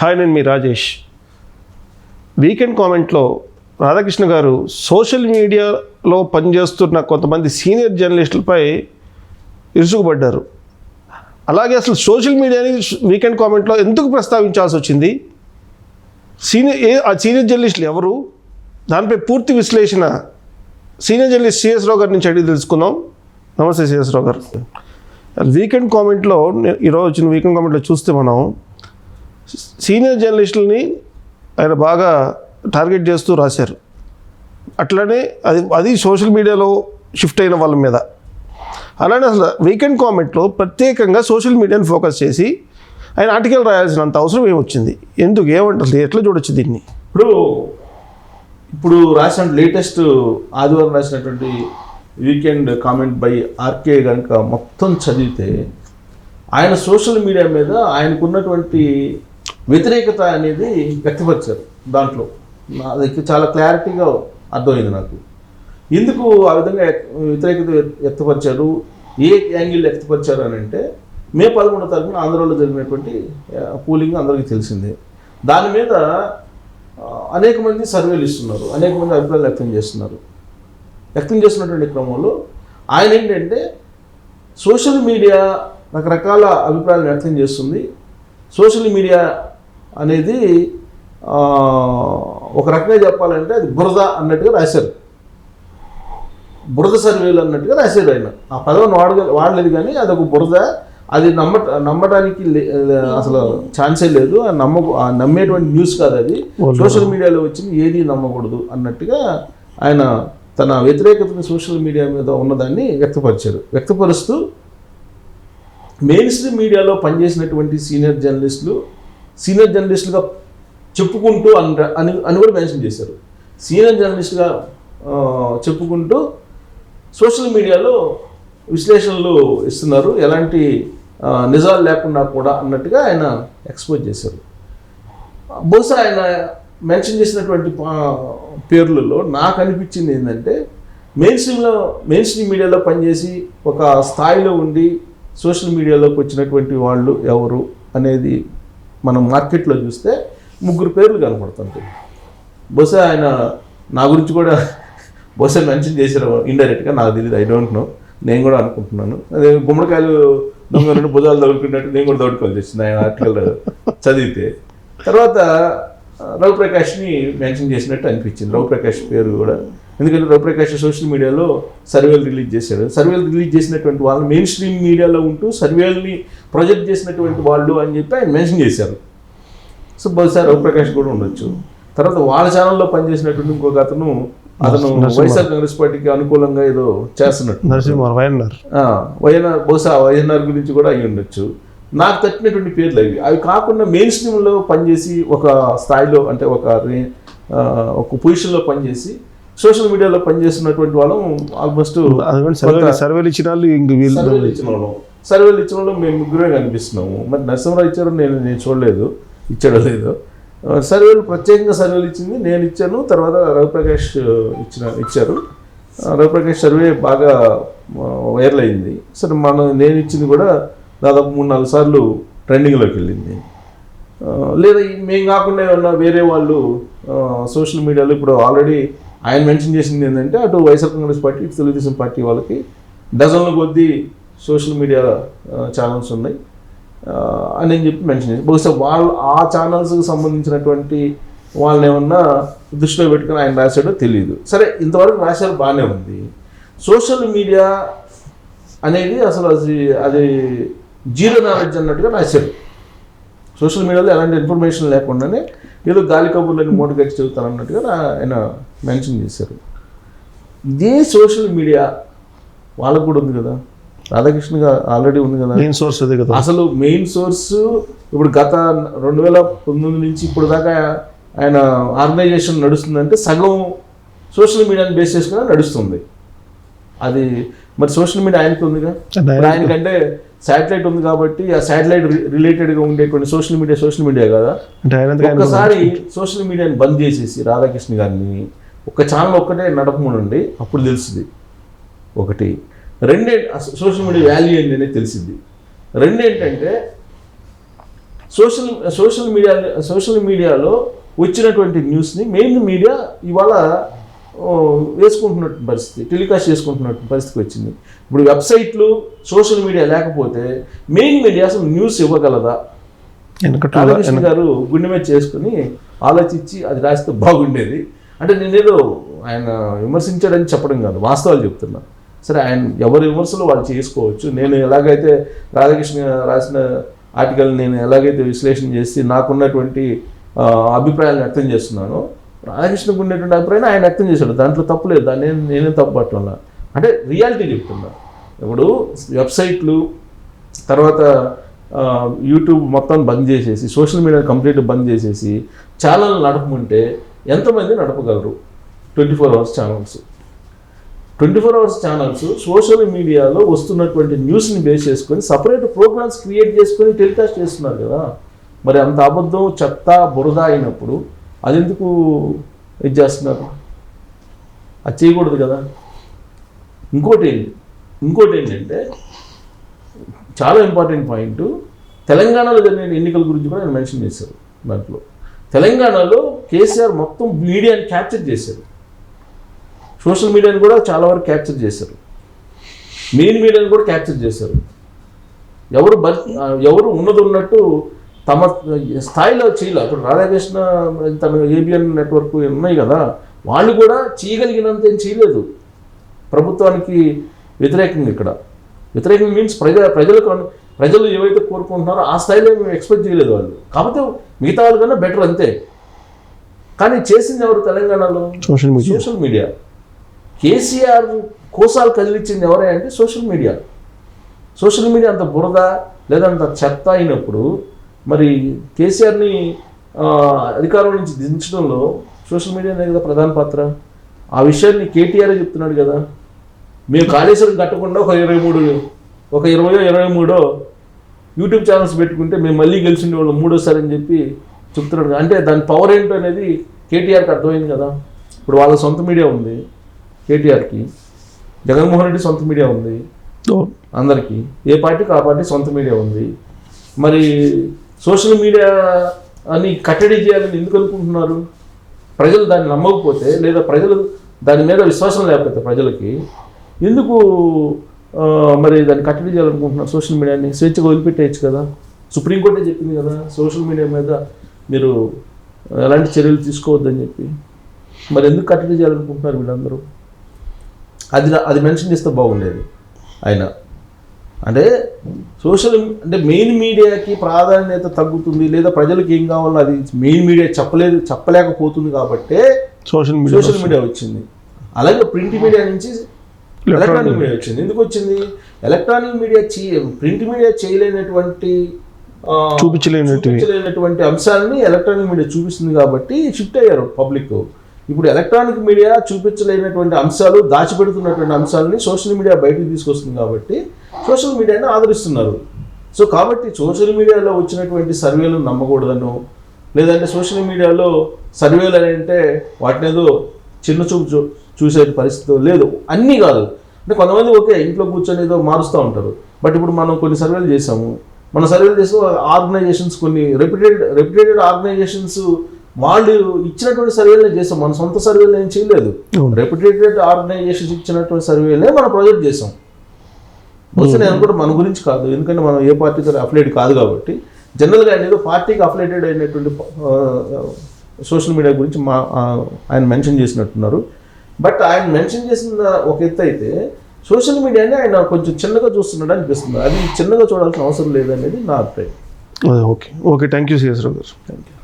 Hi, నేను మీ Rajesh. Weekend కామెంట్లో రాధాకృష్ణ గారు సోషల్ మీడియాలో పనిచేస్తున్న కొంతమంది సీనియర్ జర్నలిస్టులపై ఇరుసుకుపడ్డారు. అలాగే అసలు సోషల్ మీడియాని వీకెండ్ కామెంట్లో ఎందుకు ప్రస్తావించాల్సి వచ్చింది, సీనియర్ జర్నలిస్టులు ఎవరు, దానిపై పూర్తి విశ్లేషణ సీనియర్ జర్నలిస్ట్ సిఎస్ రావు గారి నుంచి అడిగి తెలుసుకుందాం. నమస్తే సిఎస్ రావు గారు. వీకెండ్ కామెంట్లో ఈరోజు వచ్చిన వీకెండ్ కామెంట్లో చూస్తే మనం సీనియర్ జర్నలిస్టులని ఆయన బాగా టార్గెట్ చేస్తూ రాశారు. అట్లనే అది సోషల్ మీడియాలో షిఫ్ట్ అయిన వాళ్ళ మీద. అలానే అసలు వీకెండ్ కామెంట్లో ప్రత్యేకంగా సోషల్ మీడియాని ఫోకస్ చేసి ఆయన ఆర్టికల్ రాయాల్సినంత అవసరం ఏమొచ్చింది, ఎందుకు, ఏమంటారు, ఎట్లా చూడొచ్చు దీన్ని? ఇప్పుడు రాసిన లేటెస్ట్ ఆదివారం రాసినటువంటి వీకెండ్ కామెంట్ బై ఆర్కే కనుక మొత్తం చదివితే ఆయన సోషల్ మీడియా మీద ఆయనకున్నటువంటి వ్యతిరేకత అనేది వ్యక్తపరిచారు. దాంట్లో అది చాలా క్లారిటీగా అర్థమైంది నాకు. ఎందుకు ఆ విధంగా వ్యతిరేకత వ్యక్తపరిచారు, ఏ యాంగిల్ వ్యక్తపరిచారు అని అంటే, మే 11వ తారీఖున ఆంధ్రాలో జరిగినటువంటి పోలింగ్ అందరికీ తెలిసిందే. దాని మీద అనేక మంది సర్వేలు ఇస్తున్నారు, అనేక మంది అభిప్రాయాలు వ్యక్తం చేస్తున్నటువంటి క్రమంలో ఆయన ఏంటంటే సోషల్ మీడియా రకరకాల అభిప్రాయాలు వ్యక్తం చేస్తుంది. సోషల్ మీడియా అనేది ఒక రకంగా చెప్పాలంటే అది బురద అన్నట్టుగా రాశారు. బురద సర్వేలు అన్నట్టుగా రాశారు. ఆయన ఆ పదవిని వాడలేదు, కానీ అది ఒక బురద, అది నమ్మడానికి అసలు ఛాన్సే లేదు, నమ్మేటువంటి న్యూస్ కాదు అది, సోషల్ మీడియాలో వచ్చింది ఏది నమ్మకూడదు అన్నట్టుగా ఆయన తన వ్యతిరేకతను సోషల్ మీడియా మీద ఉన్నదాన్ని వ్యక్తపరుస్తూ మెయిన్ స్ట్రీమ్ మీడియాలో పనిచేసినటువంటి సీనియర్ జర్నలిస్టులుగా చెప్పుకుంటూ అని కూడా మెన్షన్ చేశారు. సీనియర్ జర్నలిస్టుగా చెప్పుకుంటూ సోషల్ మీడియాలో విశ్లేషణలు ఇస్తున్నారు, ఎలాంటి నిజాలు లేకుండా కూడా అన్నట్టుగా ఆయన ఎక్స్పోజ్ చేశారు. బహుశా ఆయన మెన్షన్ చేసినటువంటి పేర్లలో నాకు అనిపించింది ఏంటంటే, మెయిన్ స్ట్రీమ్ మీడియాలో పనిచేసి ఒక స్థాయిలో ఉండి సోషల్ మీడియాలోకి వచ్చినటువంటి వాళ్ళు ఎవరు అనేది మనం మార్కెట్లో చూస్తే 3 పేర్లు కనపడుతుంటాయి. బహుశా ఆయన నా గురించి కూడా బహుశా మెన్షన్ చేశారు ఇండైరెక్ట్గా, నాకు తెలియదు, ఐ డోంట్ నో. నేను కూడా అనుకుంటున్నాను అదే గుమ్మడికాయలు దొంగ భుజాలు దొరుకుతున్నట్టు నేను కూడా దొరుకుకోవాల్సి వచ్చింది ఆయన ఆర్టికల్ చదివితే. తర్వాత రవిప్రకాష్ని మెన్షన్ చేసినట్టు అనిపించింది, రవిప్రకాష్ పేరు కూడా. ఎందుకంటే రవిప్రకాష్ సోషల్ మీడియాలో సర్వేలు రిలీజ్ చేశారు. సర్వేలు రిలీజ్ చేసినటువంటి వాళ్ళు మెయిన్ స్ట్రీమ్ మీడియాలో ఉంటూ సర్వేల్ని ప్రొజెక్ట్ చేసినటువంటి వాళ్ళు అని చెప్పి ఆయన మెన్షన్ చేశారు. సో బహుశా రవిప్రకాష్ కూడా ఉండొచ్చు. తర్వాత వాళ్ళ ఛానల్లో పనిచేసినటువంటి ఇంకొక అతను వైఎస్ఆర్ కాంగ్రెస్ పార్టీకి అనుకూలంగా ఏదో చేస్తున్నట్టు బహుశా వైఎన్ఆర్ గురించి కూడా అయ్యి ఉండొచ్చు. నాకు తట్టినటువంటి పేర్లు అవి కాకుండా మెయిన్ స్ట్రీమ్లో పనిచేసి ఒక స్థాయిలో, అంటే ఒక పొజిషన్లో పనిచేసి సోషల్ మీడియాలో పనిచేస్తున్నటువంటి వాళ్ళం ఆల్మోస్ట్ సర్వేలు ఇచ్చిన వాళ్ళు మేము 3 కనిపిస్తున్నాము. మరి నరసింహరావు ఇచ్చారు, నేను చూడలేదు, ఇచ్చాడో లేదో. ప్రత్యేకంగా సర్వేలు ఇచ్చింది నేను ఇచ్చాను, తర్వాత రవిప్రకాష్ ఇచ్చారు. రవిప్రకాష్ సర్వే బాగా వైరల్ అయింది. సరే, నేను ఇచ్చింది కూడా దాదాపు 3-4 సార్లు ట్రెండింగ్లోకి వెళ్ళింది. లేదా మేము కాకుండా ఏమన్నా వేరే వాళ్ళు సోషల్ మీడియాలో ఇప్పుడు ఆల్రెడీ ఆయన మెన్షన్ చేసింది ఏంటంటే, అటు వైఎస్ఆర్ కాంగ్రెస్ పార్టీ, ఇటు తెలుగుదేశం పార్టీ వాళ్ళకి డజన్ల కొద్దీ సోషల్ మీడియా ఛానల్స్ ఉన్నాయి అని చెప్పి మెన్షన్ చేసి, బహుశా ఆ ఛానల్స్కి సంబంధించినటువంటి వాళ్ళని ఏమన్నా దృష్టిలో పెట్టుకుని ఆయన రాశాడో తెలియదు. సరే, ఇంతవరకు రాశారు, బాగానే ఉంది. సోషల్ మీడియా అనేది అసలు అది జీరో నాలెడ్జ్ అన్నట్టుగా రాశారు. సోషల్ మీడియాలో ఎలాంటి ఇన్ఫర్మేషన్ లేకుండానే ఏదో గాలి కబుర్లని మూట కట్టి చెబుతాను అన్నట్టుగా ఆయన మెన్షన్ చేశారు. ఇదే సోషల్ మీడియా వాళ్ళకు కూడా ఉంది కదా, రాధాకృష్ణగా ఆల్రెడీ ఉంది కదా, మెయిన్ సోర్స్ అదే కదా. అసలు మెయిన్ సోర్స్ ఇప్పుడు గత 2019 నుంచి ఇప్పుడు దాకా ఆయన ఆర్గనైజేషన్ నడుస్తుందంటే సగం సోషల్ మీడియాని బేస్ చేసుకుని నడుస్తుంది. అది మరి సోషల్ మీడియా ఆయనకి ఉందిగా, ఆయనకంటే శాటిలైట్ ఉంది కాబట్టి ఆ శాటిలైట్ రిలేటెడ్గా ఉండేటువంటి సోషల్ మీడియా కదా. ఒక్కసారి సోషల్ మీడియాని బంద్ చేసేసి రాధాకృష్ణ గారిని ఒక ఛానల్ ఒక్కటే నడపమనండి, అప్పుడు తెలుస్తుంది. ఒకటి. సోషల్ మీడియా వాల్యూ ఏంటి అనేది తెలిసింది. రెండేంటంటే సోషల్ మీడియాలో వచ్చినటువంటి న్యూస్ని మెయిన్ మీడియా ఇవాళ వేసుకుంటున్నట్టు పరిస్థితి, టెలికాస్ట్ చేసుకుంటున్నట్టు పరిస్థితి వచ్చింది. ఇప్పుడు వెబ్సైట్లు సోషల్ మీడియా లేకపోతే మెయిన్ మీడియా అసలు న్యూస్ ఇవ్వగలదా? రాధాకృష్ణ గారు గుండె మీద చేసుకుని ఆలోచించి అది రాస్తే బాగుండేది. అంటే నేనేదో ఆయన విమర్శించాడని చెప్పడం కాదు, వాస్తవాలు చెప్తున్నా. సరే, ఆయన ఎవరి విమర్శలు వాళ్ళు చేసుకోవచ్చు. నేను ఎలాగైతే రాధాకృష్ణ రాసిన ఆర్టికల్ నేను ఎలాగైతే విశ్లేషణ చేసి నాకున్నటువంటి అభిప్రాయాలను వ్యక్తం చేస్తున్నానో, రాధాకృష్ణకు ఉండేటువంటి అభిప్రాయాన్ని ఆయన వ్యక్తం చేశాడు. దాంట్లో తప్పు లేదు, దాన్ని నేనే తప్పు పట్టున్నా. అంటే రియాలిటీ చెప్తున్నా. ఇప్పుడు వెబ్సైట్లు తర్వాత యూట్యూబ్ మొత్తం బంద్ చేసేసి, సోషల్ మీడియా కంప్లీట్ బంద్ చేసేసి ఛానల్ నడపమంటే ఎంతమంది నడపగలరు? 24 hours channels. 24 hours channels social మీడియాలో వస్తున్నటువంటి న్యూస్ని బేస్ చేసుకొని సపరేట్ ప్రోగ్రామ్స్ క్రియేట్ చేసుకొని టెలికాస్ట్ చేస్తున్నారు కదా. మరి అంత అబద్ధం, చెత్త, బురద అయినప్పుడు అది ఎందుకు ఇది చేస్తున్నారు? అది చేయకూడదు కదా. ఇంకోటి ఏంటంటే చాలా ఇంపార్టెంట్ పాయింట్, తెలంగాణలో జరిగిన ఎన్నికల గురించి కూడా ఆయన మెన్షన్ చేశారు. దాంట్లో తెలంగాణలో కేసీఆర్ మొత్తం మీడియాని క్యాప్చర్ చేశారు, సోషల్ మీడియాని కూడా చాలా వరకు క్యాప్చర్ చేశారు, మెయిన్ మీడియాని కూడా క్యాప్చర్ చేశారు. ఎవరు ఉన్నట్టు తమ స్థాయిలో చేయలేదు. ఇప్పుడు రాధాకృష్ణ తన ఏబిఎన్ నెట్వర్క్ ఉన్నాయి కదా, వాళ్ళు కూడా చేయగలిగినంత ఏం చేయలేదు ప్రభుత్వానికి వ్యతిరేకంగా. ఇక్కడ వ్యతిరేకంగా మీన్స్ ప్రజలు ఏవైతే కోరుకుంటున్నారో ఆ స్థాయిలో మేము ఎక్స్పెక్ట్ చేయలేదు వాళ్ళు. కాకపోతే మిగతా వాళ్ళ కన్నా బెటర్ అంతే. కానీ చేసింది ఎవరు తెలంగాణలో? Social media. కేసీఆర్ కోసాలు కదిలిచ్చింది ఎవరే అంటే సోషల్ మీడియా. సోషల్ మీడియా అంత బురద లేదా అంత చెత్త అయినప్పుడు మరి కేసీఆర్ని అధికారం నుంచి దించడంలో సోషల్ మీడియానే కదా ప్రధాన పాత్ర. ఆ విషయాన్ని కేటీఆర్ చెప్తున్నాడు కదా. మేము కాళేశ్వరం కట్టకుండా ఒక 20-23 యూట్యూబ్ ఛానల్స్ పెట్టుకుంటే మేము మళ్ళీ గెలిచిండే వాళ్ళు మూడోసారి అని చెప్పి చెప్తున్నాడు. అంటే దాని పవర్ ఏంటో అనేది కేటీఆర్కి అర్థమైంది కదా. ఇప్పుడు వాళ్ళ సొంత మీడియా ఉంది కేటీఆర్కి, జగన్మోహన్ రెడ్డి సొంత మీడియా ఉంది అందరికీ, ఏ పార్టీకి ఆ పార్టీ సొంత మీడియా ఉంది. మరి సోషల్ మీడియా అని కట్టడి చేయాలని ఎందుకు అనుకుంటున్నారు? ప్రజలు దాన్ని నమ్మకపోతే లేదా ప్రజలు దాని మీద విశ్వాసం లేకపోతే ప్రజలకి ఎందుకు మరి దాన్ని కట్టడి చేయాలనుకుంటున్నారు? సోషల్ మీడియాని స్వేచ్ఛగా వదిలిపెట్టేయచ్చు కదా. సుప్రీంకోర్టే చెప్పింది కదా సోషల్ మీడియా మీద మీరు ఎలాంటి చర్యలు తీసుకోవద్దని చెప్పి. మరి ఎందుకు కట్టడి చేయాలనుకుంటున్నారు వీళ్ళందరూ? అది మెన్షన్ చేస్తే బాగుండేది ఆయన. అంటే మెయిన్ మీడియాకి ప్రాధాన్యత తగ్గుతుంది లేదా ప్రజలకు ఏం కావాలో అది మెయిన్ మీడియా చెప్పలేకపోతుంది కాబట్టే సోషల్ మీడియా వచ్చింది. అలాగే ప్రింట్ మీడియా నుంచి ఎలక్ట్రానిక్ మీడియా వచ్చింది. ఎందుకు వచ్చింది? ఎలక్ట్రానిక్ మీడియా ప్రింట్ మీడియా చూపించలేనటువంటి అంశాలని ఎలక్ట్రానిక్ మీడియా చూపిస్తుంది కాబట్టి షిఫ్ట్ అయ్యారు పబ్లిక్. ఇప్పుడు ఎలక్ట్రానిక్ మీడియా చూపించలేనటువంటి అంశాలు, దాచిపెడుతున్నటువంటి అంశాలని సోషల్ మీడియా బయటకు తీసుకొస్తుంది కాబట్టి సోషల్ మీడియాని ఆదరిస్తున్నారు. సో కాబట్టి సోషల్ మీడియాలో వచ్చినటువంటి సర్వేలు నమ్మకూడదను, లేదంటే సోషల్ మీడియాలో సర్వేలు అని అంటే వాటిని ఏదో చిన్న చూపు చూసే పరిస్థితి లేదు. అన్నీ కాదు. అంటే కొంతమంది ఓకే ఇంట్లో కూర్చొని ఏదో మారుస్తూ ఉంటారు. బట్ ఇప్పుడు మనం కొన్ని సర్వేలు చేసాము. మన సర్వేలు చేసి ఆర్గనైజేషన్స్, కొన్ని రెప్యుటేటెడ్ ఆర్గనైజేషన్స్ వాళ్ళు ఇచ్చినటువంటి సర్వేలనే చేసాం. మన సొంత సర్వేలు ఏం చేయలేదు. రెప్యుటేటెడ్ ఆర్గనైజేషన్స్ ఇచ్చినటువంటి సర్వేలే మనం ప్రొజెక్ట్ చేసాం. బహుశా నేను కూడా మన గురించి కాదు, ఎందుకంటే మనం ఏ పార్టీతో అఫిలియేట్ కాదు కాబట్టి. జనరల్గా ఆయన ఏదో పార్టీకి అఫిలియేటెడ్ అయినటువంటి సోషల్ మీడియా గురించి ఆయన మెన్షన్ చేసినట్టున్నారు. బట్ ఆయన మెన్షన్ చేసిన ఒక ఎత్తు అయితే సోషల్ మీడియాని ఆయన కొంచెం చిన్నగా చూస్తున్నాడు అనిపిస్తుంది. అది చిన్నగా చూడాల్సిన అవసరం లేదనేది నా అభిప్రాయం. ఓకే థ్యాంక్ యూ సిఎస్ రావు గారు. Thank you.